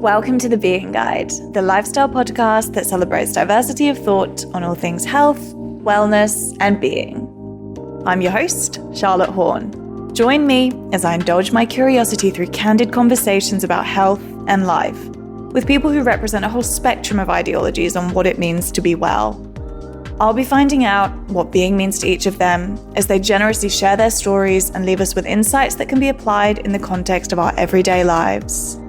Welcome to The Being Guide, the lifestyle podcast that celebrates diversity of thought on all things health, wellness, and being. I'm your host, Charlotte Horn. Join me as I indulge my curiosity through candid conversations about health and life, with people who represent a whole spectrum of ideologies on what it means to be well. I'll be finding out what being means to each of them as they generously share their stories and leave us with insights that can be applied in the context of our everyday lives.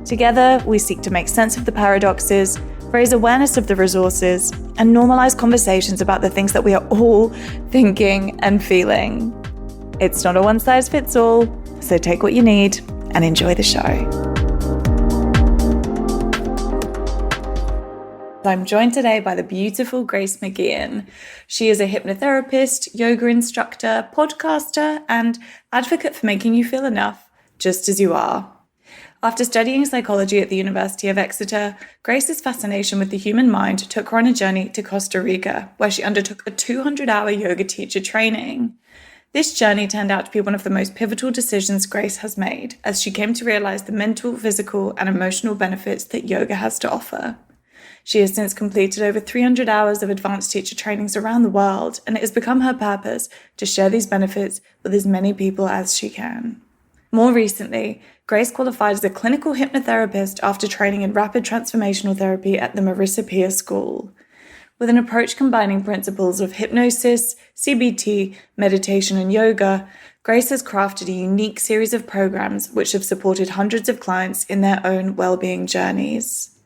Together, we seek to make sense of the paradoxes, raise awareness of the resources, and normalize conversations about the things that we are all thinking and feeling. It's not a one-size-fits-all, so take what you need and enjoy the show. I'm joined today by the beautiful Grace McGeehan. She is a hypnotherapist, yoga instructor, podcaster, and advocate for making you feel enough just as you are. After studying psychology at the University of Exeter, Grace's fascination with the human mind took her on a journey to Costa Rica, where she undertook a 200-hour yoga teacher training. This journey turned out to be one of the most pivotal decisions Grace has made, as she came to realize the mental, physical, and emotional benefits that yoga has to offer. She has since completed over 300 hours of advanced teacher trainings around the world, and it has become her purpose to share these benefits with as many people as she can. More recently, Grace qualified as a clinical hypnotherapist after training in Rapid Transformational Therapy at the Marisa Peer School. With an approach combining principles of hypnosis, CBT, meditation, and yoga, Grace has crafted a unique series of programs which have supported hundreds of clients in their own well-being journeys.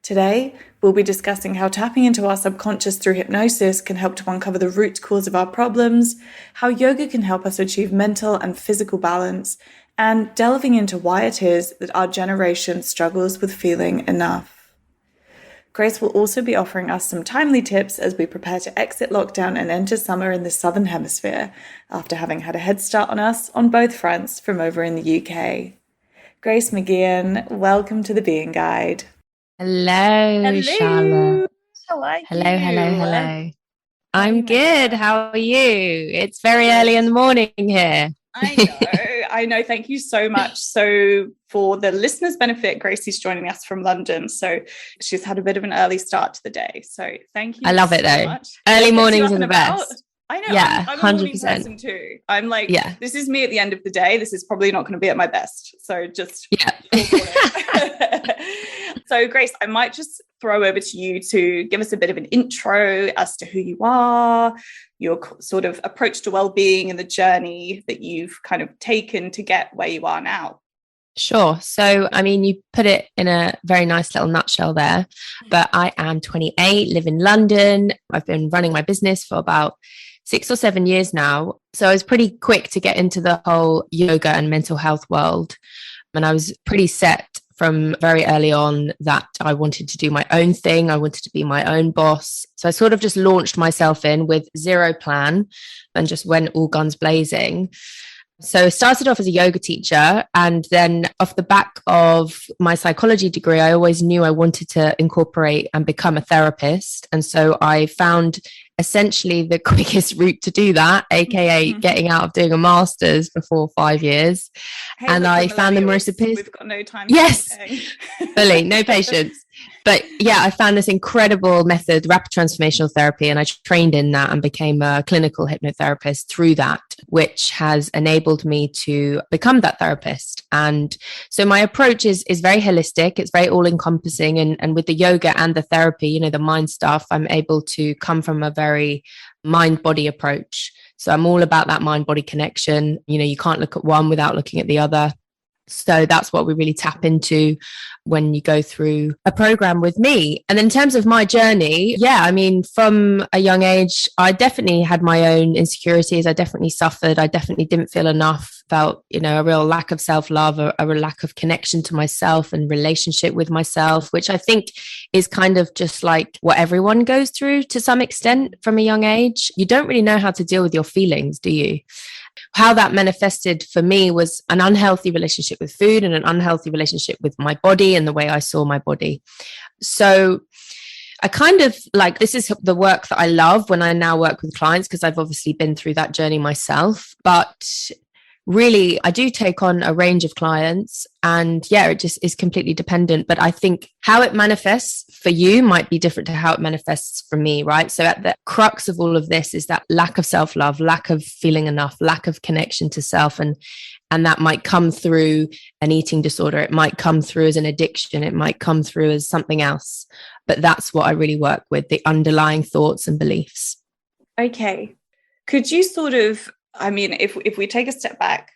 Today, we'll be discussing how tapping into our subconscious through hypnosis can help to uncover the root cause of our problems, how yoga can help us achieve mental and physical balance, and delving into why it is that our generation struggles with feeling enough. Grace will also be offering us some timely tips as we prepare to exit lockdown and enter summer in the Southern Hemisphere, after having had a head start on us on both fronts from over in the UK. Grace McGeehan, welcome to The Being Guide. Hello, Charlotte. How are you? Hello. I'm good. How are you? It's very early in the morning here. I know. Thank you so much. So for the listeners' benefit, Gracie's joining us from London. So she's had a bit of an early start to the day. So thank you. I love it though. Much. Early mornings are the best. I know. Yeah, I'm a 100%. morning person too. I'm like, This is me at the end of the day. This is probably not going to be at my best. So just So Grace, I might just throw over to you to give us a bit of an intro as to who you are, your sort of approach to well-being and the journey that you've kind of taken to get where you are now. Sure. So, I mean, you put it in a very nice little nutshell there, but I am 28, live in London. I've been running my business for about 6 or 7 years now. So I was pretty quick to get into the whole yoga and mental health world. And I was pretty set from very early on that I wanted to do my own thing. I wanted to be my own boss. So I sort of just launched myself in with zero plan and just went all guns blazing. So I started off as a yoga teacher, and then off the back of my psychology degree, I always knew I wanted to incorporate and become a therapist. And so I found essentially the quickest route to do that, aka getting out of doing a master's before 5 years. Hey, and I found the Marisa Peer. We've got no time. Yes, fully, no patience. But yeah, I found this incredible method, Rapid Transformational Therapy, and I trained in that and became a clinical hypnotherapist through that, which has enabled me to become that therapist. And so my approach is very holistic. It's very all-encompassing. And with the yoga and the therapy, you know, the mind stuff, I'm able to come from a very mind-body approach. So I'm all about that mind-body connection. You know, you can't look at one without looking at the other. So that's what we really tap into when you go through a program with me. And in terms of my journey, I mean, from a young age, I definitely had my own insecurities. I definitely suffered. I definitely didn't feel enough, felt, you know, a real lack of self-love, a real lack of connection to myself and relationship with myself, which I think is kind of just like what everyone goes through to some extent from a young age. You don't really know how to deal with your feelings, do you? How that manifested for me was an unhealthy relationship with food and an unhealthy relationship with my body and the way I saw my body. So I kind of like, this is the work that I love when I now work with clients, because I've obviously been through that journey myself. But really, I do take on a range of clients, and yeah, it just is completely dependent. But I think how it manifests for you might be different to how it manifests for me, right? So at the crux of all of this is that lack of self-love, lack of feeling enough, lack of connection to self. And that might come through an eating disorder. It might come through as an addiction. It might come through as something else. But that's what I really work with, the underlying thoughts and beliefs. Okay. Could you sort of, I mean, if we take a step back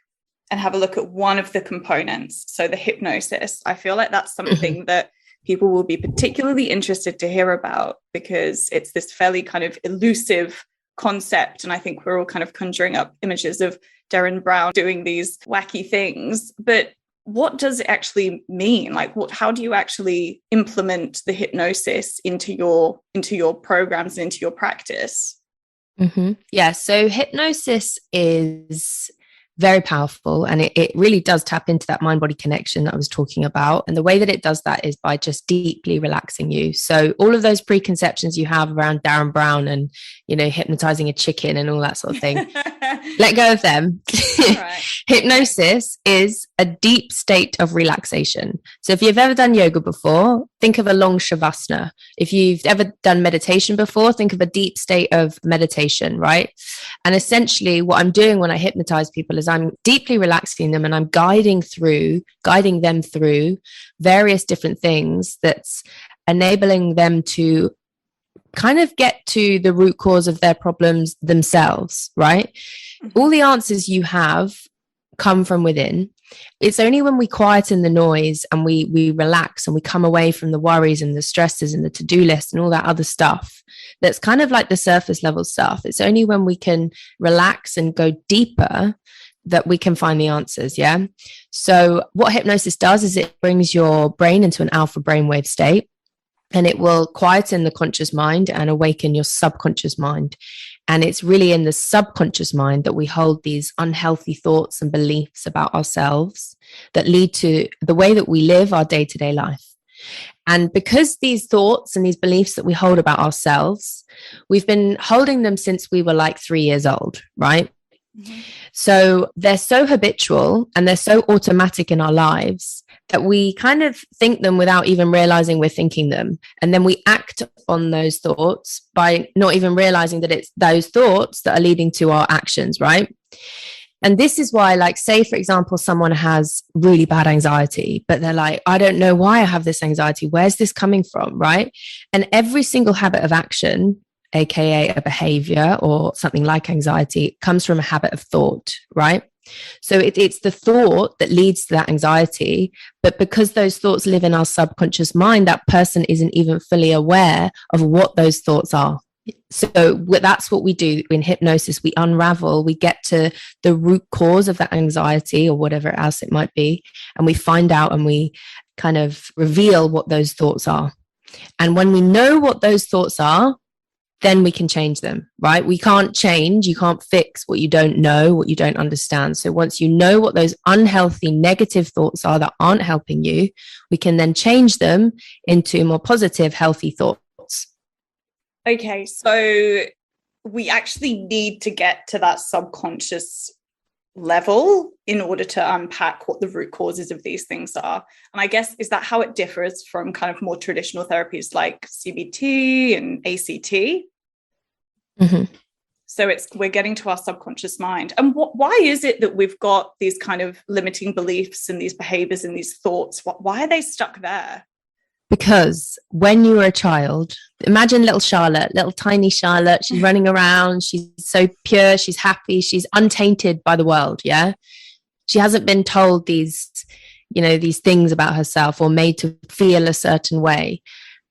and have a look at one of the components, so the hypnosis, I feel like that's something that people will be particularly interested to hear about, because it's this fairly kind of elusive concept. And I think we're all kind of conjuring up images of Derren Brown doing these wacky things. But what does it actually mean? Like, how do you actually implement the hypnosis into your programs and into your practice? Mm-hmm. Yeah. So hypnosis is very powerful, and it really does tap into that mind-body connection that I was talking about. And the way that it does that is by just deeply relaxing you. So all of those preconceptions you have around Derren Brown and, hypnotizing a chicken and all that sort of thing, let go of them. Right. Hypnosis is a deep state of relaxation. So if you've ever done yoga before, think of a long shavasana. If you've ever done meditation before, think of a deep state of meditation, right? And essentially what I'm doing when I hypnotize people is I'm deeply relaxing them, and I'm guiding them through various different things that's enabling them to kind of get to the root cause of their problems themselves, right? Mm-hmm. All the answers you have come from within. It's only when we quieten the noise and we relax and we come away from the worries and the stresses and the to-do list and all that other stuff that's kind of like the surface level stuff. It's only when we can relax and go deeper that we can find the answers. Yeah. So what hypnosis does is it brings your brain into an alpha brainwave state, and it will quieten the conscious mind and awaken your subconscious mind. And it's really in the subconscious mind that we hold these unhealthy thoughts and beliefs about ourselves that lead to the way that we live our day-to-day life. And because these thoughts and these beliefs that we hold about ourselves, we've been holding them since we were like 3 years old, right? Mm-hmm. So they're so habitual and they're so automatic in our lives that we kind of think them without even realizing we're thinking them. And then we act on those thoughts by not even realizing that it's those thoughts that are leading to our actions, right? And this is why, like, say, for example, someone has really bad anxiety, but they're like, I don't know why I have this anxiety. Where's this coming from, right? And every single habit of action, aka a behavior or something like anxiety, comes from a habit of thought, right? So it's the thought that leads to that anxiety. But because those thoughts live in our subconscious mind, that person isn't even fully aware of what those thoughts are. So that's what we do in hypnosis. We unravel, we get to the root cause of that anxiety or whatever else it might be. And we find out and we kind of reveal what those thoughts are. And when we know what those thoughts are, then we can change them, right? We can't change, you can't fix what you don't know, what you don't understand. So once you know what those unhealthy, negative thoughts are that aren't helping you, we can then change them into more positive, healthy thoughts. Okay, so we actually need to get to that subconscious level in order to unpack what the root causes of these things are. And I guess, is that how it differs from kind of more traditional therapies like CBT and ACT? Mm-hmm. So we're getting to our subconscious mind. And why is it that we've got these kind of limiting beliefs and these behaviors and these thoughts? Why are they stuck there? Because when you were a child, imagine little Charlotte, little tiny Charlotte, she's running around, she's so pure, she's happy, she's untainted by the world, yeah? She hasn't been told these things about herself or made to feel a certain way.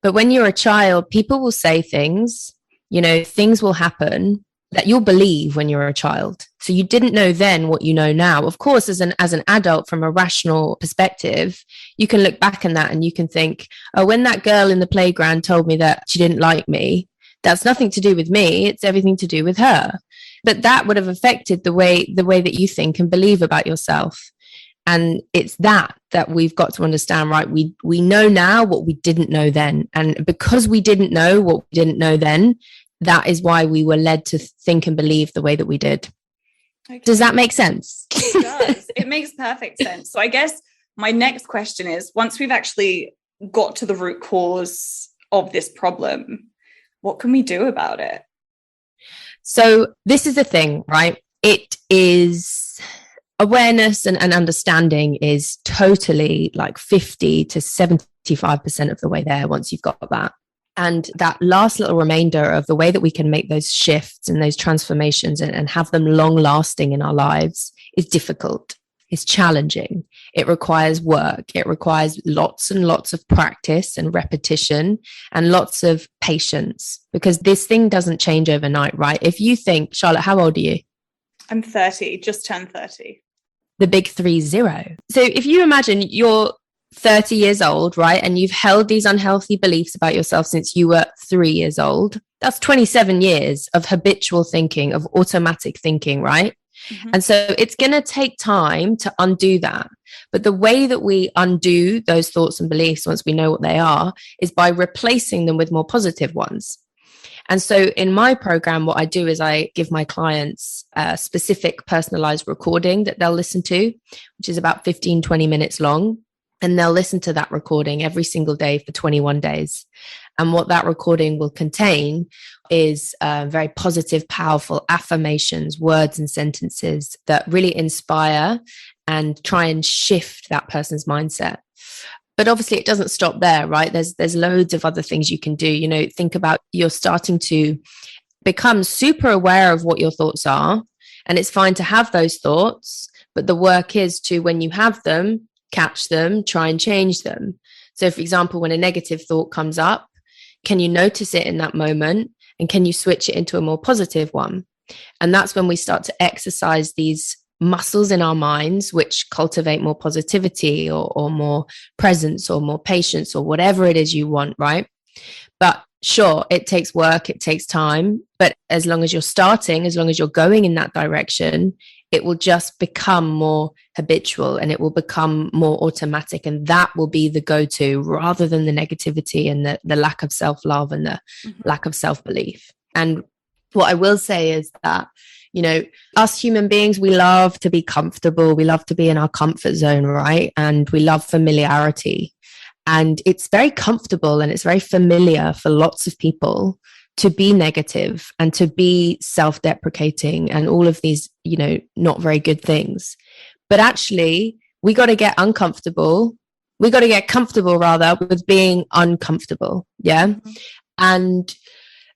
But when you're a child, people will say things, things will happen that you'll believe when you're a child. So you didn't know then what you know now. Of course, as an adult, from a rational perspective, you can look back on that and you can think, oh, when that girl in the playground told me that she didn't like me, that's nothing to do with me. It's everything to do with her. But that would have affected the way that you think and believe about yourself. And it's that we've got to understand, right? We know now what we didn't know then. And because we didn't know what we didn't know then, that is why we were led to think and believe the way that we did. Okay. Does that make sense? It does. It makes perfect sense. So I guess my next question is, once we've actually got to the root cause of this problem, what can we do about it? So this is the thing, right? It is awareness and understanding is totally like 50 to 75% of the way there once you've got that. And that last little remainder of the way that we can make those shifts and those transformations and have them long lasting in our lives is difficult. It's challenging. It requires work. It requires lots and lots of practice and repetition and lots of patience, because this thing doesn't change overnight, right? If you think, Charlotte, how old are you? I'm 30, just turned 30. The big 30. So if you imagine you're 30 years old, right? And you've held these unhealthy beliefs about yourself since you were 3 years old. That's 27 years of habitual thinking, of automatic thinking, right? Mm-hmm. And so it's going to take time to undo that. But the way that we undo those thoughts and beliefs once we know what they are is by replacing them with more positive ones. And so in my program, what I do is I give my clients a specific personalized recording that they'll listen to, which is about 15, 20 minutes long. And they'll listen to that recording every single day for 21 days. And what that recording will contain is very positive, powerful affirmations, words and sentences that really inspire and try and shift that person's mindset. But obviously it doesn't stop there, right? There's loads of other things you can do. You know, think about, you're starting to become super aware of what your thoughts are. And it's fine to have those thoughts, but the work is to, when you have them, catch them, try and change them. So for example, when a negative thought comes up, can you notice it in that moment? And can you switch it into a more positive one? And that's when we start to exercise these muscles in our minds, which cultivate more positivity or more presence or more patience or whatever it is you want, right? But sure, it takes work, it takes time. But as long as you're starting, as long as you're going in that direction, it will just become more habitual and it will become more automatic. And that will be the go-to rather than the negativity and the lack of self-love and the lack of self-belief. And what I will say is that, you know, us human beings, we love to be comfortable. We love to be in our comfort zone, right? And we love familiarity. And it's very comfortable and it's very familiar for lots of people to be negative and to be self-deprecating and all of these, you know, not very good things. But actually, we got to get uncomfortable. We got to get comfortable rather with being uncomfortable. Yeah. Mm-hmm. And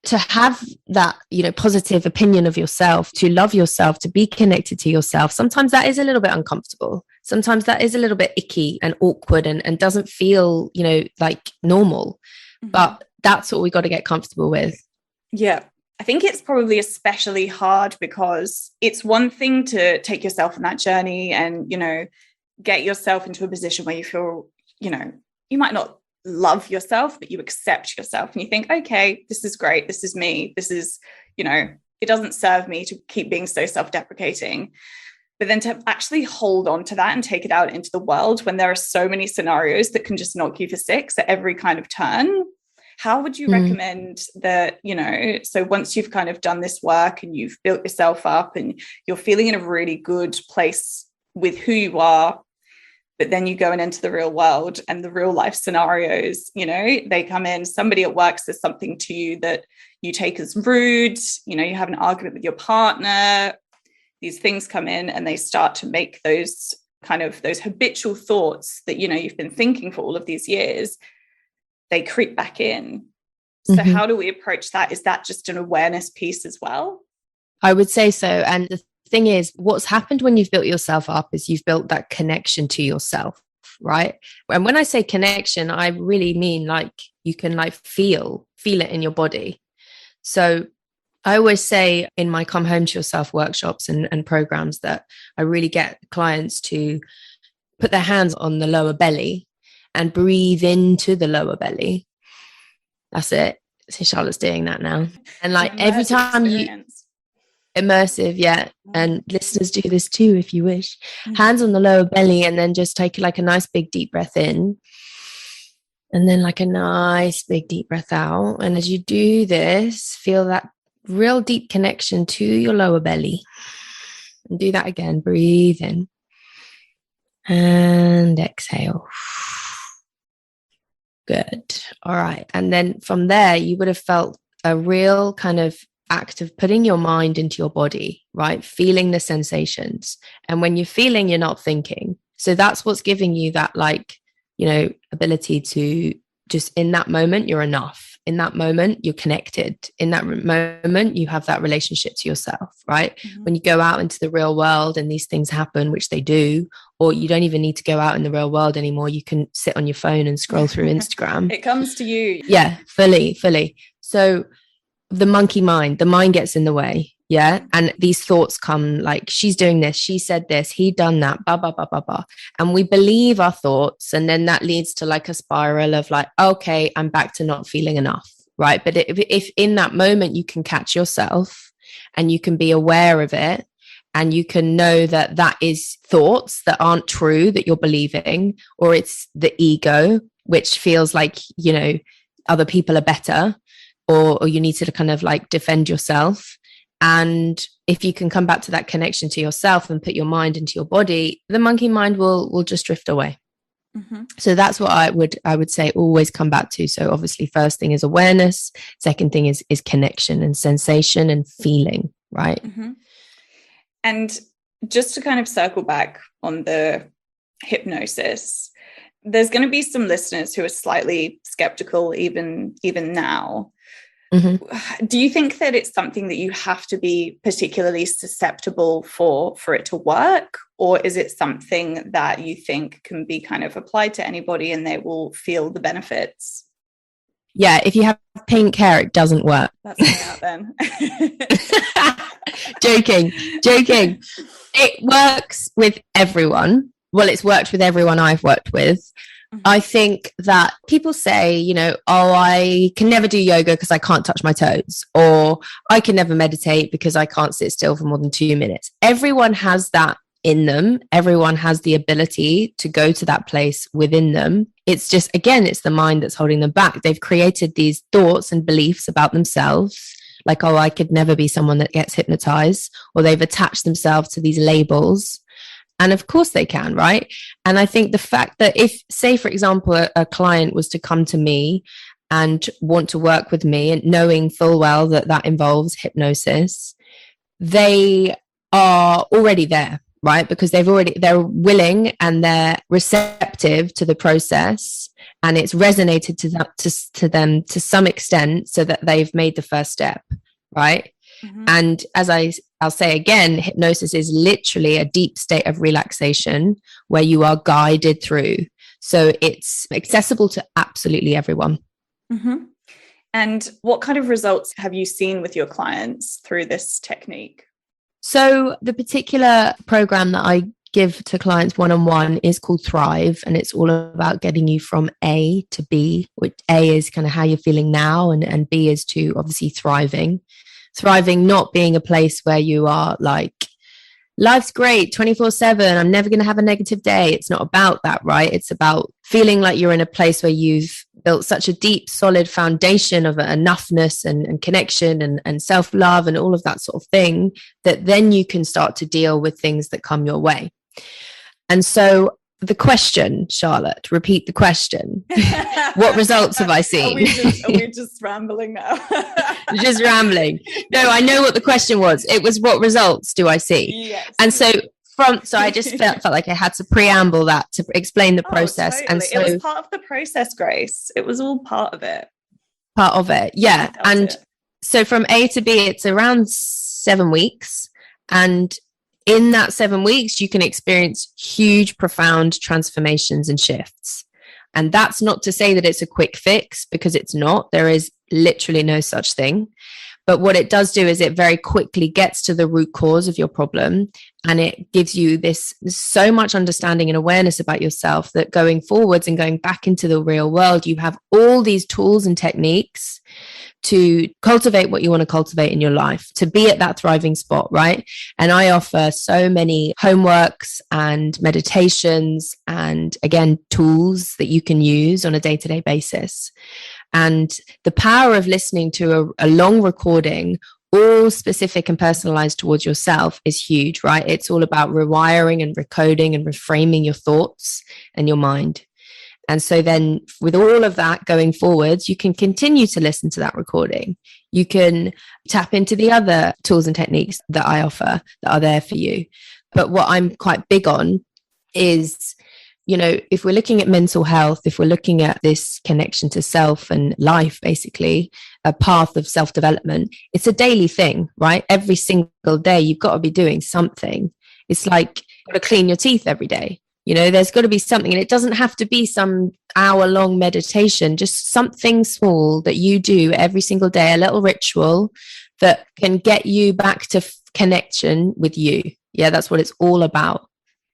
to have that, you know, positive opinion of yourself, to love yourself, to be connected to yourself, sometimes that is a little bit uncomfortable. Sometimes that is a little bit icky and awkward and doesn't feel, you know, like normal. Mm-hmm. But that's what we got to get comfortable with. Yeah. I think it's probably especially hard because it's one thing to take yourself on that journey and, you know, get yourself into a position where you feel, you know, you might not love yourself, but you accept yourself and you think, okay, this is great. This is me. This is, you know, it doesn't serve me to keep being so self-deprecating. But then to actually hold on to that and take it out into the world when there are so many scenarios that can just knock you for six at every kind of turn. How would you recommend that, you know, so once you've kind of done this work and you've built yourself up and you're feeling in a really good place with who you are, but then you go into the real world and the real life scenarios, you know, they come in, somebody at work says something to you that you take as rude, you know, you have an argument with your partner, these things come in and they start to make those kind of those habitual thoughts that, you know, you've been thinking for all of these years, they creep back in. So how do we approach that? Is that just an awareness piece as well? I would say so. And the thing is, what's happened when you've built yourself up is you've built that connection to yourself, right? And when I say connection, I really mean like you can like feel it in your body. So I always say in my Come Home to Yourself workshops and programs that I really get clients to put their hands on the lower belly and breathe into the lower belly. That's it. See, Charlotte's doing that now. And like every time experience. Immersive, yeah. And listeners do this too, if you wish. Hands on the lower belly and then just take like a nice big deep breath in. And then like a nice big deep breath out. And as you do this, feel that real deep connection to your lower belly. Do that again. Breathe in and exhale. Good. All right. And then from there, you would have felt a real kind of act of putting your mind into your body, right? Feeling the sensations. And when you're feeling, you're not thinking. So that's what's giving you that, like, you know, ability to just, in that moment, you're enough. In that moment, you're connected. In that moment, you have that relationship to yourself, right? Mm-hmm. When you go out into the real world and these things happen, which they do, or you don't even need to go out in the real world anymore. You can sit on your phone and scroll through Instagram. It comes to you. Yeah, fully. So the monkey mind, the mind gets in the way. Yeah. And these thoughts come like, she's doing this, she said this, he done that, blah, blah, blah, blah, blah. And we believe our thoughts. And then that leads to like a spiral of like, okay, I'm back to not feeling enough. Right. But if in that moment you can catch yourself and you can be aware of it, and you can know that that is thoughts that aren't true that you're believing, or it's the ego, which feels like, you know, other people are better, or you need to kind of like defend yourself. And if you can come back to that connection to yourself and put your mind into your body, the monkey mind will just drift away. Mm-hmm. So that's what I would say always come back to. So obviously first thing is awareness. Second thing is connection and sensation and feeling, right? Mm-hmm. And just to kind of circle back on the hypnosis, there's going to be some listeners who are slightly skeptical even now. Mm-hmm. Do you think that it's something that you have to be particularly susceptible for it to work? Or is it something that you think can be kind of applied to anybody and they will feel the benefits? Yeah, if you have pink hair, it doesn't work. That's me out then. Joking. It works with everyone. Well, it's worked with everyone I've worked with. Mm-hmm. I think that people say, you know, oh, I can never do yoga because I can't touch my toes, or I can never meditate because I can't sit still for more than 2 minutes. Everyone has that in them. Everyone has the ability to go to that place within them. It's just, again, it's the mind that's holding them back. They've created these thoughts and beliefs about themselves, like, oh, I could never be someone that gets hypnotized, or they've attached themselves to these labels. And of course they can, right? And I think the fact that if, say, for example, a client was to come to me and want to work with me, and knowing full well that that involves hypnosis, they are already there, right? Because they're willing and they're receptive to the process, and it's resonated to them to some extent, so that they've made the first step, right? Mm-hmm. And as I'll say again, hypnosis is literally a deep state of relaxation where you are guided through. So it's accessible to absolutely everyone. Mm-hmm. And what kind of results have you seen with your clients through this technique? So the particular program that I give to clients one-on-one is called Thrive, and it's all about getting you from A to B, which A is kind of how you're feeling now, and B is to obviously thriving, not being a place where you are like, life's great 24/7, I'm never going to have a negative day. It's not about that, right? It's about feeling like you're in a place where you've built such a deep, solid foundation of enoughness and connection and self-love and all of that sort of thing, that then you can start to deal with things that come your way. And so the question, Charlotte, repeat the question. What results have I seen? Are we just rambling now? Just rambling. No, I know what the question was. It was, what results do I see? Yes. And so I just felt like I had to preamble that to explain the process. Totally. And so it was part of the process, Grace. It was all part of it. Yeah. And so from A to B, it's around 7 weeks. And in that 7 weeks, you can experience huge, profound transformations and shifts. And that's not to say that it's a quick fix, because it's not. There is literally no such thing. But what it does do is it very quickly gets to the root cause of your problem. And it gives you this so much understanding and awareness about yourself that going forwards and going back into the real world, you have all these tools and techniques to cultivate what you want to cultivate in your life, to be at that thriving spot, right? And I offer so many homeworks and meditations and, again, tools that you can use on a day-to-day basis. And the power of listening to a long recording all specific and personalized towards yourself is huge, right? It's all about rewiring and recoding and reframing your thoughts and your mind. And so then with all of that going forwards, you can continue to listen to that recording. You can tap into the other tools and techniques that I offer that are there for you. But what I'm quite big on is, you know, if we're looking at mental health, if we're looking at this connection to self and life, basically, a path of self-development, it's a daily thing, right? Every single day, you've got to be doing something. It's like you've got to clean your teeth every day. You know, there's got to be something, and it doesn't have to be some hour-long meditation, just something small that you do every single day, a little ritual that can get you back to connection with you. Yeah, that's what it's all about.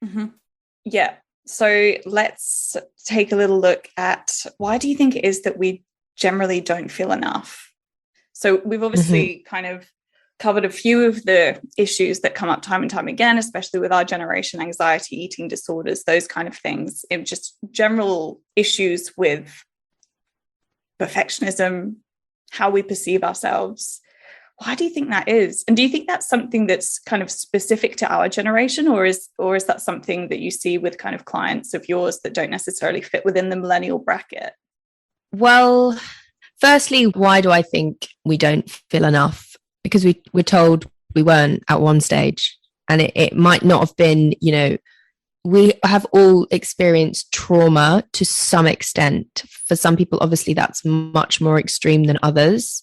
Mm-hmm. Yeah. So let's take a little look at, why do you think it is that we generally don't feel enough? So we've obviously kind of covered a few of the issues that come up time and time again, especially with our generation: anxiety, eating disorders, those kind of things, and just general issues with perfectionism, how we perceive ourselves. Why do you think that is? And do you think that's something that's kind of specific to our generation, or is that something that you see with kind of clients of yours that don't necessarily fit within the millennial bracket? Well, firstly, why do I think we don't feel enough? Because we're told we weren't at one stage, and it might not have been, you know, we have all experienced trauma to some extent. For some people, obviously, that's much more extreme than others.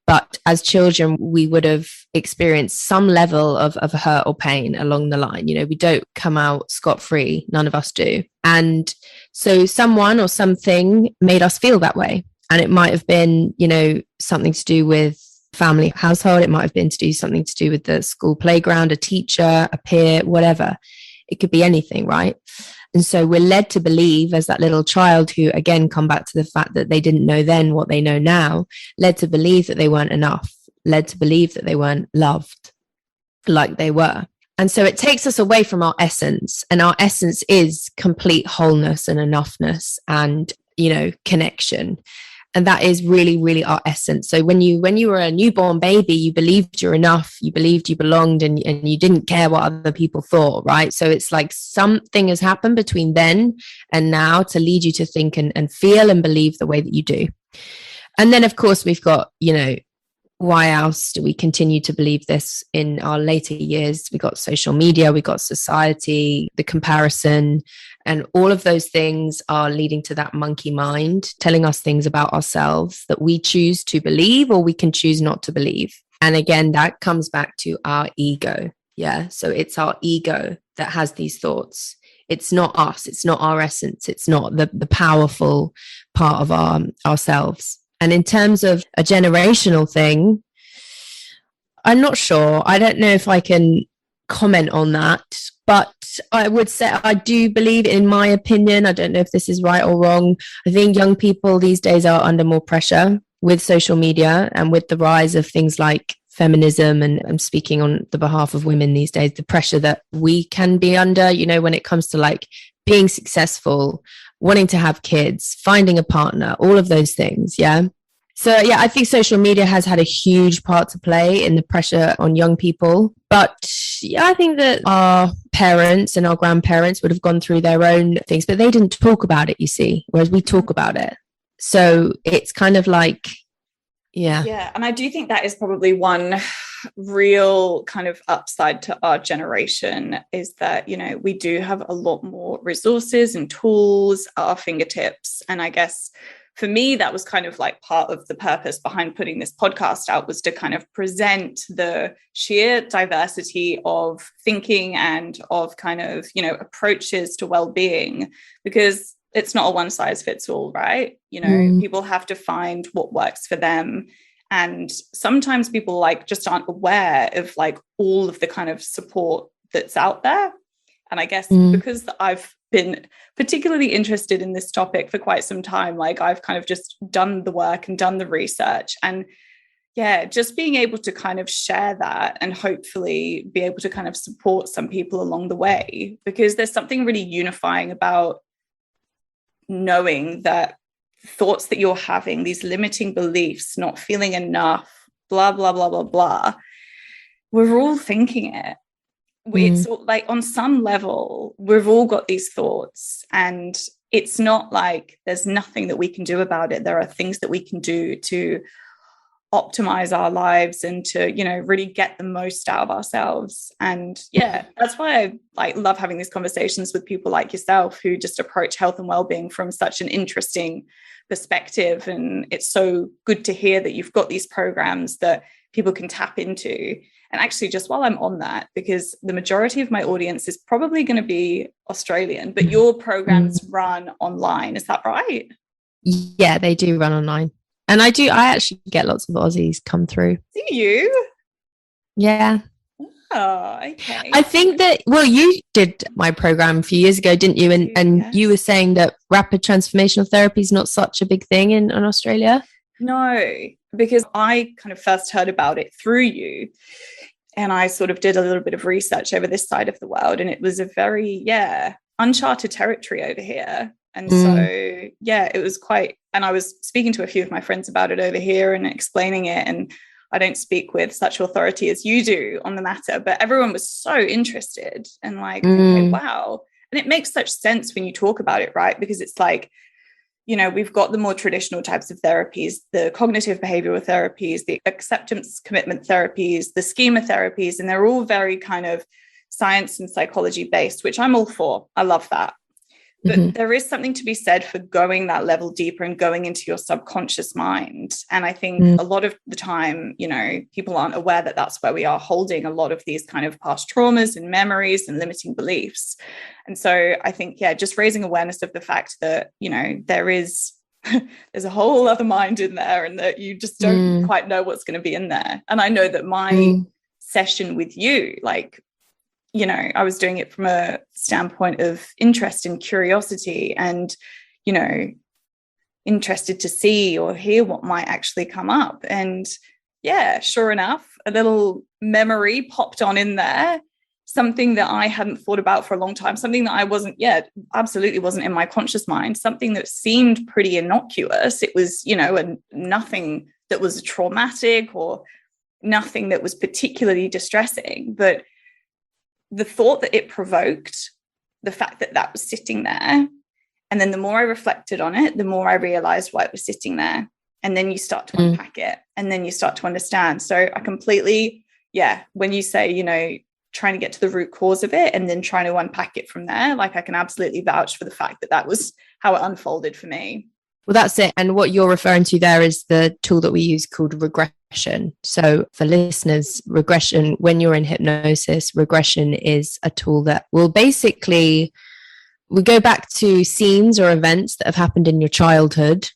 But as children, we would have experienced some level of hurt or pain along the line. You know, we don't come out scot-free. None of us do. And so someone or something made us feel that way. And it might have been, you know, something to do with family household. It might have been something to do with the school playground, a teacher, a peer, whatever. It could be anything, right? And so we're led to believe, as that little child who, again, come back to the fact that they didn't know then what they know now, led to believe that they weren't enough, led to believe that they weren't loved like they were. And so it takes us away from our essence. And our essence is complete wholeness and enoughness and, you know, connection. And that is really, really our essence. So when you were a newborn baby, you believed you're enough, you believed you belonged, and you didn't care what other people thought, right? So it's like something has happened between then and now to lead you to think and feel and believe the way that you do. And then, of course, we've got, you know, why else do we continue to believe this in our later years? We got social media, we got society, the comparison, and all of those things are leading to that monkey mind, telling us things about ourselves that we choose to believe or we can choose not to believe. And again, that comes back to our ego. Yeah. So it's our ego that has these thoughts. It's not us. It's not our essence. It's not the powerful part of ourselves. And in terms of a generational thing, I'm not sure. I don't know if I can comment on that, but I would say I do believe, in my opinion, I don't know if this is right or wrong, I think young people these days are under more pressure with social media and with the rise of things like feminism, and I'm speaking on the behalf of women these days, the pressure that we can be under, you know, when it comes to like being successful, wanting to have kids, finding a partner, all of those things. Yeah. So, yeah, I think social media has had a huge part to play in the pressure on young people. But yeah, I think that our parents and our grandparents would have gone through their own things, but they didn't talk about it, you see, whereas we talk about it. So it's kind of like, yeah. Yeah. And I do think that is probably one real kind of upside to our generation, is that, you know, we do have a lot more resources and tools at our fingertips. And I guess for me, that was kind of like part of the purpose behind putting this podcast out, was to kind of present the sheer diversity of thinking and of kind of, you know, approaches to well-being, because it's not a one size fits all, right? You know, people have to find what works for them. And sometimes people like just aren't aware of like all of the kind of support that's out there. And I guess because I've been particularly interested in this topic for quite some time, like I've kind of just done the work and done the research, and yeah, just being able to kind of share that and hopefully be able to kind of support some people along the way, because there's something really unifying about knowing that thoughts that you're having, these limiting beliefs, not feeling enough, blah, blah, blah, blah, blah. We're all thinking it. It's like on some level, we've all got these thoughts, and it's not like there's nothing that we can do about it. There are things that we can do to optimize our lives and to, really get the most out of ourselves. And that's why I love having these conversations with people like yourself who just approach health and well-being from such an interesting perspective. And it's so good to hear that you've got these programs that people can tap into. And actually, just while I'm on that, because the majority of my audience is probably going to be Australian, but your programs run online. Is that right? Yeah, they do run online. And I actually get lots of Aussies come through. Do you? Yeah. Oh, okay. I think that, you did my program a few years ago, didn't you? And you were saying that rapid transformational therapy is not such a big thing in Australia. No, because I kind of first heard about it through you. And I sort of did a little bit of research over this side of the world. And it was a very, uncharted territory over here. And so, it was quite, and I was speaking to a few of my friends about it over here and explaining it. And I don't speak with such authority as you do on the matter, but everyone was so interested and okay, wow. And it makes such sense when you talk about it, right? Because it's like, we've got the more traditional types of therapies, the cognitive behavioral therapies, the acceptance commitment therapies, the schema therapies, and they're all very kind of science and psychology based, which I'm all for. I love that. But there is something to be said for going that level deeper and going into your subconscious mind. And I think a lot of the time, people aren't aware that that's where we are holding a lot of these kind of past traumas and memories and limiting beliefs. And so I think, just raising awareness of the fact that, there's a whole other mind in there and that you just don't quite know what's going to be in there. And I know that my session with you, I was doing it from a standpoint of interest and curiosity and, interested to see or hear what might actually come up. And sure enough, a little memory popped on in there, something that I hadn't thought about for a long time, something that I wasn't, absolutely wasn't in my conscious mind, something that seemed pretty innocuous. It was, nothing that was traumatic or nothing that was particularly distressing, but the thought that it provoked, the fact that that was sitting there, and then the more I reflected on it, the more I realized why it was sitting there. And then you start to unpack it, and then you start to understand. So I completely, when you say, trying to get to the root cause of it and then trying to unpack it from there, I can absolutely vouch for the fact that that was how it unfolded for me. Well, that's it. And what you're referring to there is the tool that we use called regression. So for listeners, regression, when you're in hypnosis, regression is a tool that will basically, we go back to scenes or events that have happened in your childhood,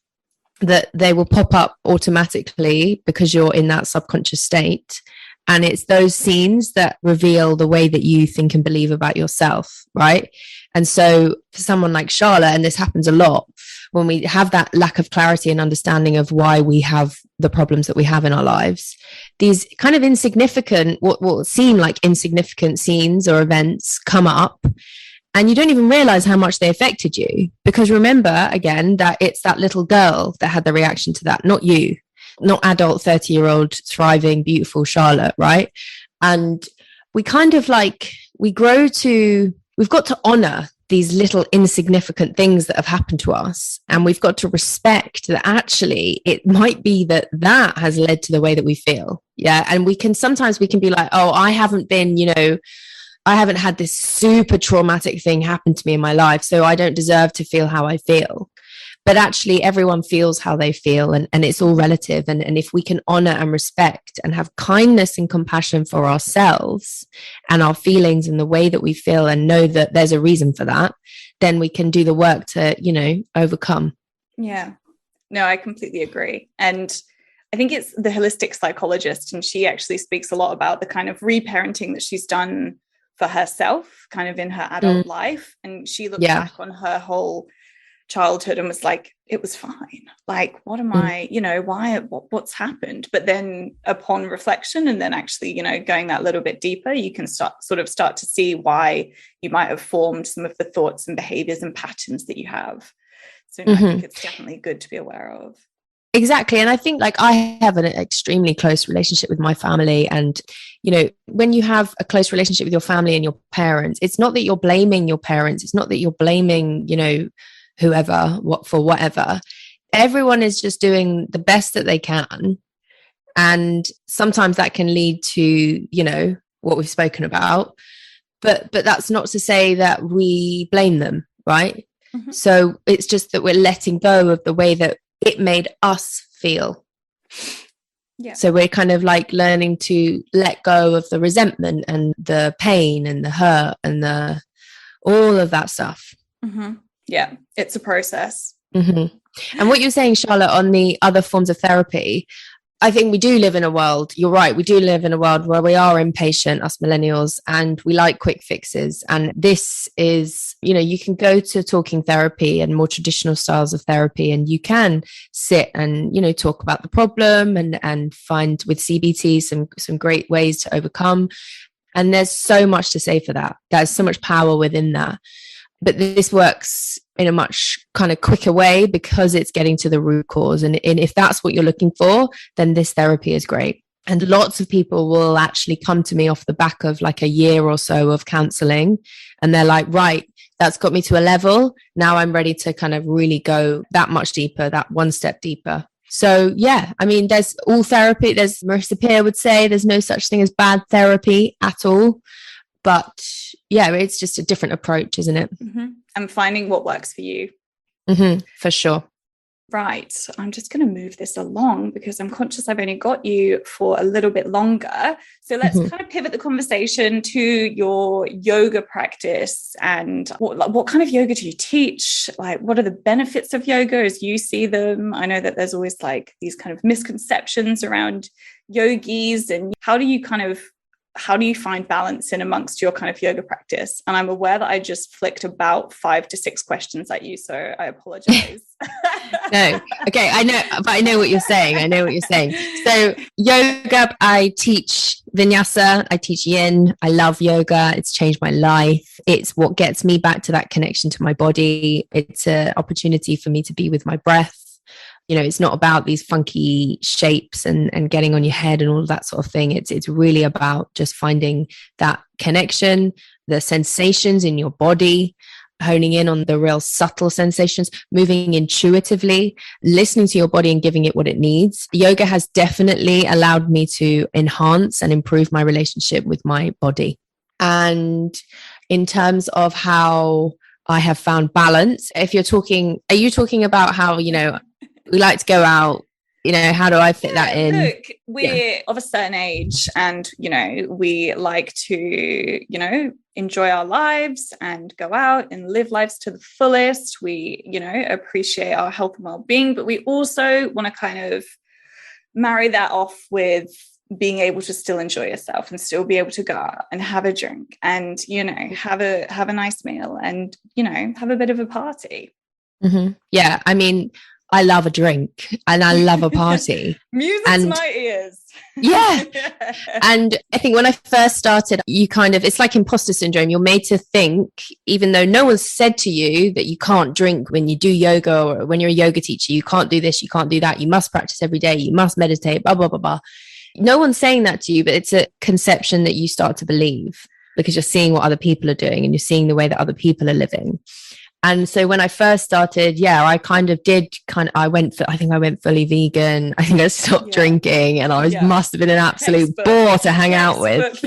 that they will pop up automatically because you're in that subconscious state. And it's those scenes that reveal the way that you think and believe about yourself, right? And so for someone like Charlotte, and this happens a lot, when we have that lack of clarity and understanding of why we have the problems that we have in our lives, these kind of insignificant, what will seem like insignificant scenes or events come up, and you don't even realize how much they affected you. Because remember, again, that it's that little girl that had the reaction to that, not you, not adult 30-year-old thriving, beautiful Charlotte, right? And we kind of we've got to honor these little insignificant things that have happened to us. And we've got to respect that actually it might be that has led to the way that we feel. Yeah. And sometimes we can be like, oh, I haven't had this super traumatic thing happen to me in my life, so I don't deserve to feel how I feel. But actually everyone feels how they feel, and it's all relative. And if we can honor and respect and have kindness and compassion for ourselves and our feelings and the way that we feel, and know that there's a reason for that, then we can do the work to, overcome. Yeah, no, I completely agree. And I think it's the holistic psychologist, and she actually speaks a lot about the kind of reparenting that she's done for herself kind of in her adult life. And she looked back on her whole childhood and was like, it was fine. What am I, what's happened? But then upon reflection and then actually, going that little bit deeper, you can start to see why you might have formed some of the thoughts and behaviors and patterns that you have. So I think it's definitely good to be aware of. Exactly. And I think like I have an extremely close relationship with my family. And, you know, when you have a close relationship with your family and your parents, it's not that you're blaming your parents. It's not that you're blaming, you know, whoever, what for whatever. Everyone is just doing the best that they can. And sometimes that can lead to, you know, what we've spoken about. But that's not to say that we blame them, right? Mm-hmm. So it's just that we're letting go of the way that it made us feel. Yeah. So we're kind of like learning to let go of the resentment and the pain and the hurt and the all of that stuff. Mm-hmm. Yeah, it's a process. Mm-hmm. And what you're saying, Charlotte, on the other forms of therapy, I think we do live in a world, you're right, we do live in a world where we are impatient, us millennials, and we like quick fixes. And this is, you know, you can go to talking therapy and more traditional styles of therapy, and you can sit and, you know, talk about the problem and find with CBT some great ways to overcome. And there's so much to say for that. There's so much power within that. But this works in a much kind of quicker way because it's getting to the root cause. And if that's what you're looking for, then this therapy is great. And lots of people will actually come to me off the back of like a year or so of counseling. And they're like, right, that's got me to a level. Now I'm ready to kind of really go that much deeper, that one step deeper. So yeah, I mean, there's all therapy. There's Marisa Peer would say there's no such thing as bad therapy at all. But yeah, it's just a different approach, isn't it? Mm-hmm. And finding what works for you. Mm-hmm, for sure. Right. I'm just going to move this along because I'm conscious I've only got you for a little bit longer. So let's kind of pivot the conversation to your yoga practice and what kind of yoga do you teach? Like, what are the benefits of yoga as you see them? I know that there's always like these kind of misconceptions around yogis, and how do you find balance in amongst your kind of yoga practice? And I'm aware that I just flicked about 5 to 6 questions at you, so I apologize. No, okay, I know what you're saying. So yoga, I teach vinyasa, I teach yin. I love yoga. It's changed my life. It's what gets me back to that connection to my body. It's an opportunity for me to be with my breath. You know, it's not about these funky shapes and getting on your head and all of that sort of thing. It's really about just finding that connection, the sensations in your body, honing in on the real subtle sensations, moving intuitively, listening to your body and giving it what it needs. Yoga has definitely allowed me to enhance and improve my relationship with my body. And in terms of how I have found balance, are you talking about how, you know, we like to go out, you know, how do I fit that in? Look, we're of a certain age and, you know, we like to, you know, enjoy our lives and go out and live lives to the fullest. We, you know, appreciate our health and well-being, but we also want to kind of marry that off with being able to still enjoy yourself and still be able to go out and have a drink and, you know, have a nice meal and, you know, have a bit of a party. Mm-hmm. Yeah, I mean, I love a drink and I love a party. Music to my ears. Yeah. And I think when I first started, it's like imposter syndrome. You're made to think, even though no one's said to you that you can't drink when you do yoga or when you're a yoga teacher, you can't do this, you can't do that. You must practice every day. You must meditate, blah, blah, blah, blah. No one's saying that to you, but it's a conception that you start to believe because you're seeing what other people are doing and you're seeing the way that other people are living. And so when I first started, I I went fully vegan. I think I stopped drinking and I must have been an absolute bore to hang out with.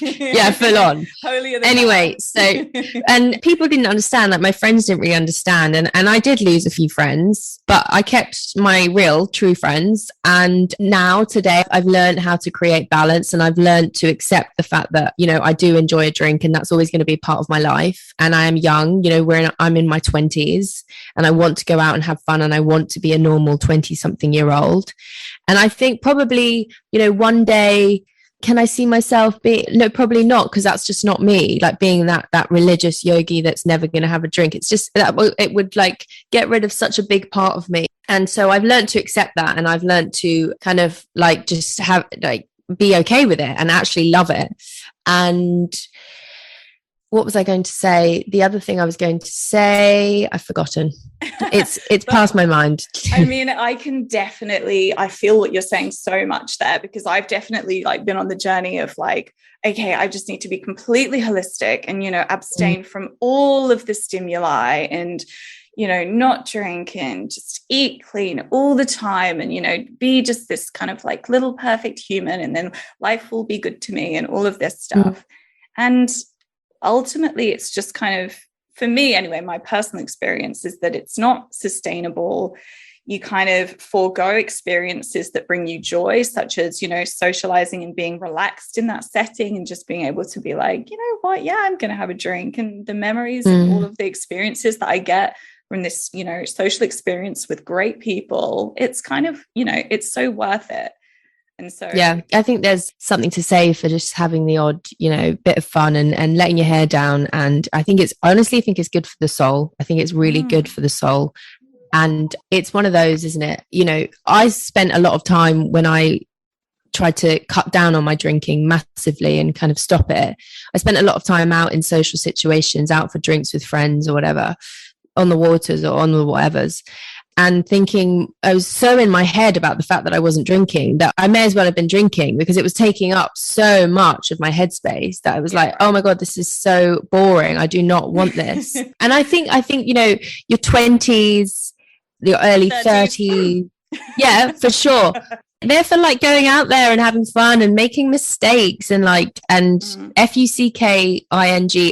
Yeah, full on. Anyway, so, and people didn't understand, like my friends didn't really understand. And I did lose a few friends, but I kept my real true friends. And now today I've learned how to create balance and I've learned to accept the fact that, you know, I do enjoy a drink and that's always going to be part of my life. And I am young, you know, I'm in my 20s and I want to go out and have fun and I want to be a normal 20-something-year-old. And I think probably, you know, one day, can I see myself no, probably not, because that's just not me, like being that religious yogi that's never going to have a drink. It's just that it would like get rid of such a big part of me. And so I've learned to accept that and I've learned to kind of like just have like be okay with it and actually love it. And what was I going to say? The other thing I was going to say, I've forgotten. It's past my mind. I mean, I feel what you're saying so much there, because I've definitely like been on the journey of like, okay, I just need to be completely holistic and, abstain from all of the stimuli and, not drink and just eat clean all the time and, be just this kind of like little perfect human, and then life will be good to me and all of this stuff. And ultimately, it's just kind of, for me anyway, my personal experience is that it's not sustainable. You kind of forego experiences that bring you joy, such as, socializing and being relaxed in that setting and just being able to be like, you know what, yeah, I'm going to have a drink. And the memories and all of the experiences that I get from this, social experience with great people, it's kind of, it's so worth it. And so, yeah, I think there's something to say for just having the odd, bit of fun and letting your hair down. And I think it's good for the soul. I think it's really good for the soul. And it's one of those, isn't it? I spent a lot of time when I tried to cut down on my drinking massively and kind of stop it. I spent a lot of time out in social situations, out for drinks with friends or whatever, on the waters or on the whatevers. And thinking, I was so in my head about the fact that I wasn't drinking that I may as well have been drinking, because it was taking up so much of my headspace that I was like, oh my God, this is so boring. I do not want this. And I think, your 20s, your early 30s. Yeah, for sure. They're for like going out there and having fun and making mistakes and FUCKING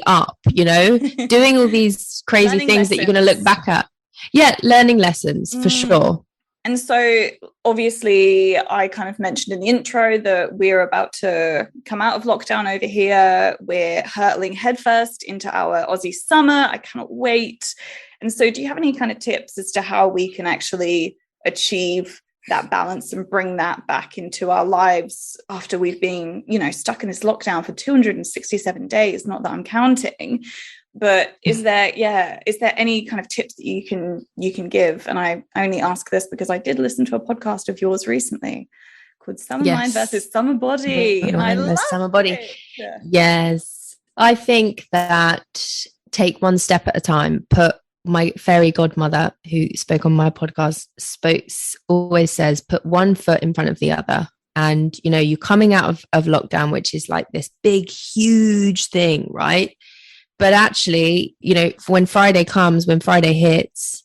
up, doing all these crazy learning things lessons that you're going to look back at. Yeah, learning lessons for sure. And so obviously I kind of mentioned in the intro that we're about to come out of lockdown over here. We're hurtling headfirst into our Aussie summer. I cannot wait. And so do you have any kind of tips as to how we can actually achieve that balance and bring that back into our lives after we've been, stuck in this lockdown for 267 days? Not that I'm counting. But is there any kind of tips that you can give? And I only ask this because I did listen to a podcast of yours recently called Summer Mind versus Summer Body. And I love Summer Body. It. Yeah. Yes. I think that take one step at a time. My fairy godmother who spoke on my podcast always says, put one foot in front of the other. And, you're coming out of lockdown, which is like this big, huge thing, right? But actually, when Friday comes, when Friday hits,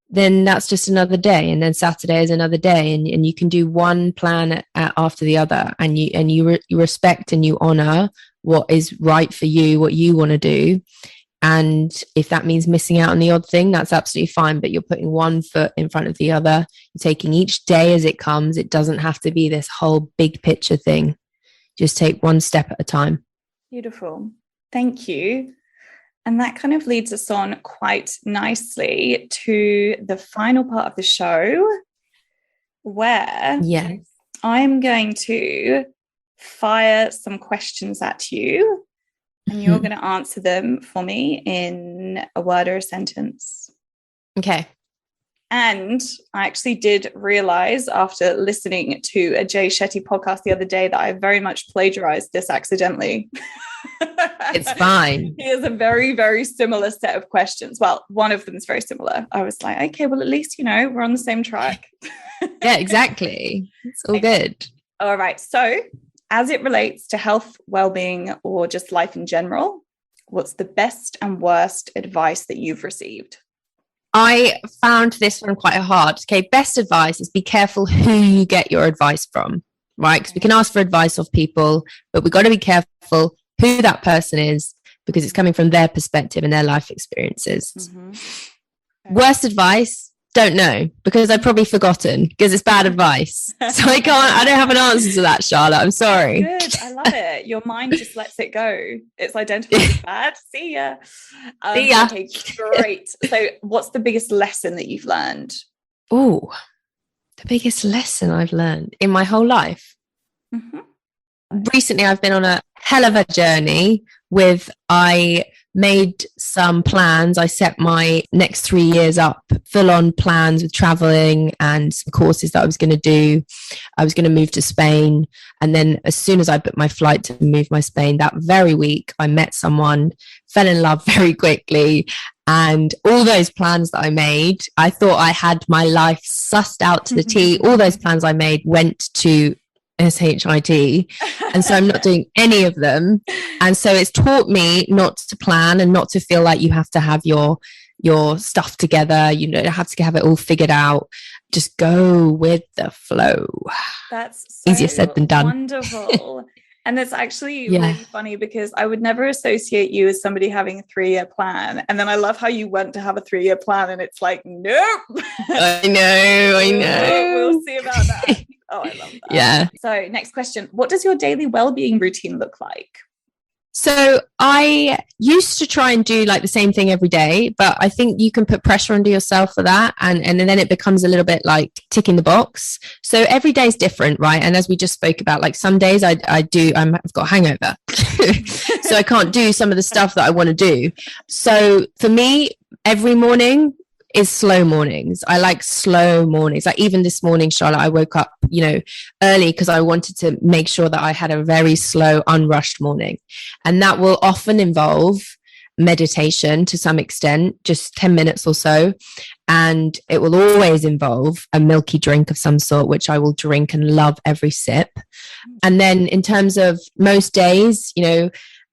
then that's just another day. And then Saturday is another day. And you can do one plan after the other. And you respect and you honor what is right for you, what you want to do. And if that means missing out on the odd thing, that's absolutely fine. But you're putting one foot in front of the other. You're taking each day as it comes. It doesn't have to be this whole big picture thing. Just take one step at a time. Beautiful. Thank you. And that kind of leads us on quite nicely to the final part of the show, where I'm going to fire some questions at you, and you're going to answer them for me in a word or a sentence. Okay. And I actually did realize after listening to a Jay Shetty podcast the other day that I very much plagiarized this accidentally. It's fine. He has a very, very similar set of questions. Well, one of them is very similar. I was like, okay, well, at least, we're on the same track. Yeah, exactly. It's all good. All right. So as it relates to health, well-being, or just life in general, what's the best and worst advice that you've received? I found this one quite hard. Okay, best advice is be careful who you get your advice from, right? Because we can ask for advice of people, but we've got to be careful who that person is, because it's coming from their perspective and their life experiences. Okay. Worst advice, don't know, because I've probably forgotten, because it's bad advice. So I don't have an answer to that, Charlotte. I'm sorry. Good. I love it. Your mind just lets it go. It's identified as bad. See ya. See ya. Okay, great. So what's the biggest lesson that you've learned? Oh, the biggest lesson I've learned in my whole life. Recently, I've been on a hell of a journey I made some plans. I set my next 3 years up, full on plans with traveling and some courses that I was going to do. I was going to move to Spain. And then as soon as I booked my flight to move my Spain, that very week, I met someone, fell in love very quickly. And all those plans that I made, I thought I had my life sussed out to the T. All those plans I made went to SHIT. And so I'm not doing any of them. And so it's taught me not to plan and not to feel like you have to have your stuff together. You don't have to have it all figured out. Just go with the flow. That's so easier said than done. Wonderful. And it's actually really funny because I would never associate you as somebody having a 3-year plan. And then I love how you went to have a 3-year plan and it's like, nope. I know. We'll see about that. Oh, I love that. Yeah. So next question. What does your daily well-being routine look like? So I used to try and do like the same thing every day, but I think you can put pressure under yourself for that. And then it becomes a little bit like ticking the box. So every day is different, right? And as we just spoke about, like some days I've got a hangover. So I can't do some of the stuff that I want to do. So for me, every morning is slow mornings. I like slow mornings. Like even this morning, Charlotte, I woke up, early because I wanted to make sure that I had a very slow, unrushed morning. And that will often involve meditation to some extent, just 10 minutes or so. And it will always involve a milky drink of some sort, which I will drink and love every sip. And then in terms of most days,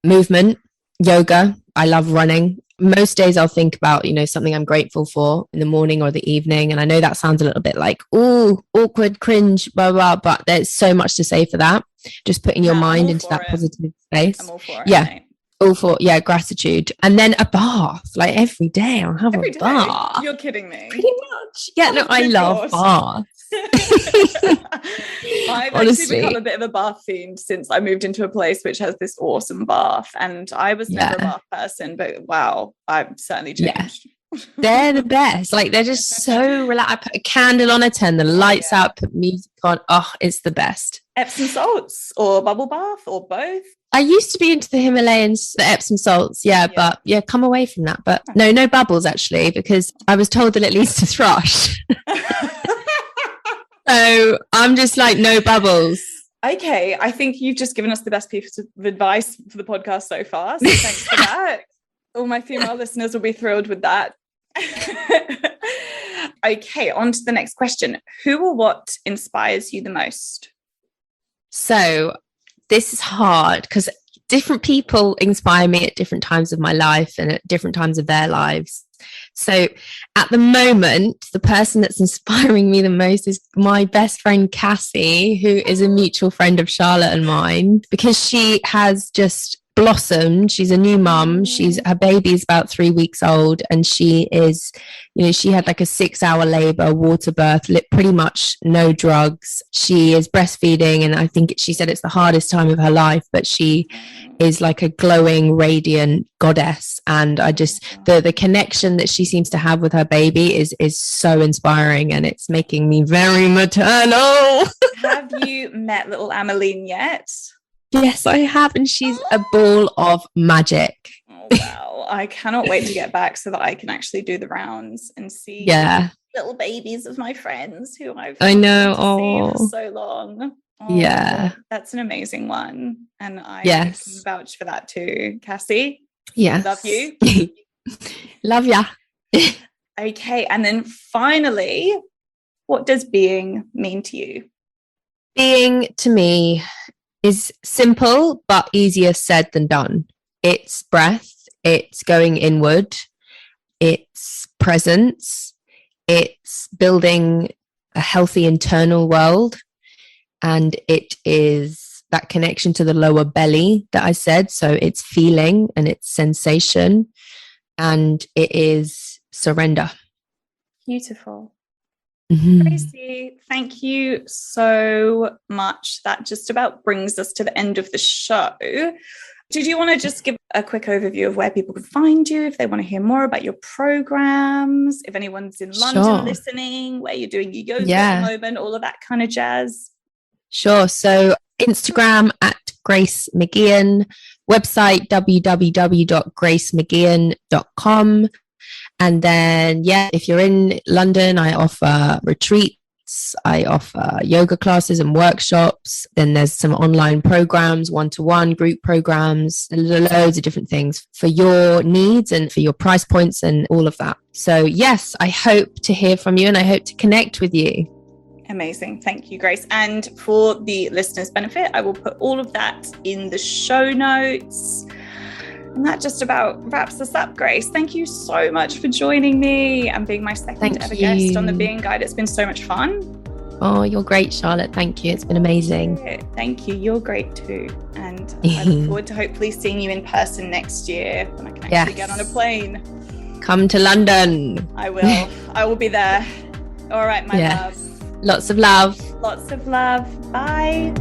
movement, yoga, I love running. Most days I'll think about, something I'm grateful for in the morning or the evening. And I know that sounds a little bit like, oh, awkward, cringe, blah, blah, but there's so much to say for that. Just putting your mind into that positive space. I'm all for it. Yeah. Right? All for, gratitude. And then a bath, like every day I'll have a bath. You're kidding me. Pretty much. Yeah, no, I love baths. I've actually become a bit of a bath fiend since I moved into a place which has this awesome bath, and I was never a bath person, but wow, I've certainly changed. They're the best. Like they're just so relaxed. I put a candle on, I turn the lights out, put music on. Oh, it's the best. Epsom salts or bubble bath or both? I used to be into the Himalayans, the Epsom salts, but come away from that. But no bubbles actually, because I was told that it leads to thrush. So I'm just like, no bubbles. Okay, I think you've just given us the best piece of advice for the podcast so far. So thanks for that. All my female listeners will be thrilled with that. Okay, on to the next question. Who or what inspires you the most? So this is hard because different people inspire me at different times of my life and at different times of their lives. So at the moment, the person that's inspiring me the most is my best friend, Cassie, who is a mutual friend of Charlotte and mine, because she has just blossomed. She's a new mum. Her baby is about 3 weeks old, and she is, she had like a 6-hour labor, water birth, pretty much no drugs. She is breastfeeding, and I think she said it's the hardest time of her life, but she is like a glowing, radiant goddess. And I just, the connection that she seems to have with her baby is so inspiring, and it's making me very maternal. Have you met little Ameline yet? Yes, I have, and she's a ball of magic. Oh, wow. I cannot wait to get back so that I can actually do the rounds and see little babies of my friends who I know seen for so long. Oh, that's an amazing one. And I can vouch for that too. Cassie? Yes. Love you. Love ya. Okay, and then finally, what does being mean to you? Being to me is simple but easier said than done. It's breath, it's going inward, it's presence, it's building a healthy internal world, and it is that connection to the lower belly that I said. So it's feeling and it's sensation, and it is surrender. Beautiful. Tracy, thank you so much. That just about brings us to the end of the show. Did you want to just give a quick overview of where people can find you if they want to hear more about your programs, if anyone's in London listening, where you're doing your yoga at the moment, all of that kind of jazz? Sure. So Instagram at Grace McGeehan. Website www.gracemcgeehan.com. And then, if you're in London, I offer retreats. I offer yoga classes and workshops. Then there's some online programs, one-to-one group programs, loads of different things for your needs and for your price points and all of that. So yes, I hope to hear from you and I hope to connect with you. Amazing. Thank you, Grace. And for the listeners' benefit, I will put all of that in the show notes. And that just about wraps us up, Grace. Thank you so much for joining me and being my second ever guest on the Being Guide. It's been so much fun. Oh, you're great, Charlotte. Thank you. It's been amazing. Thank you. You're great too. And I look forward to hopefully seeing you in person next year when I can actually get on a plane. Come to London. I will. I will be there. All right, my love. Lots of love. Lots of love. Bye.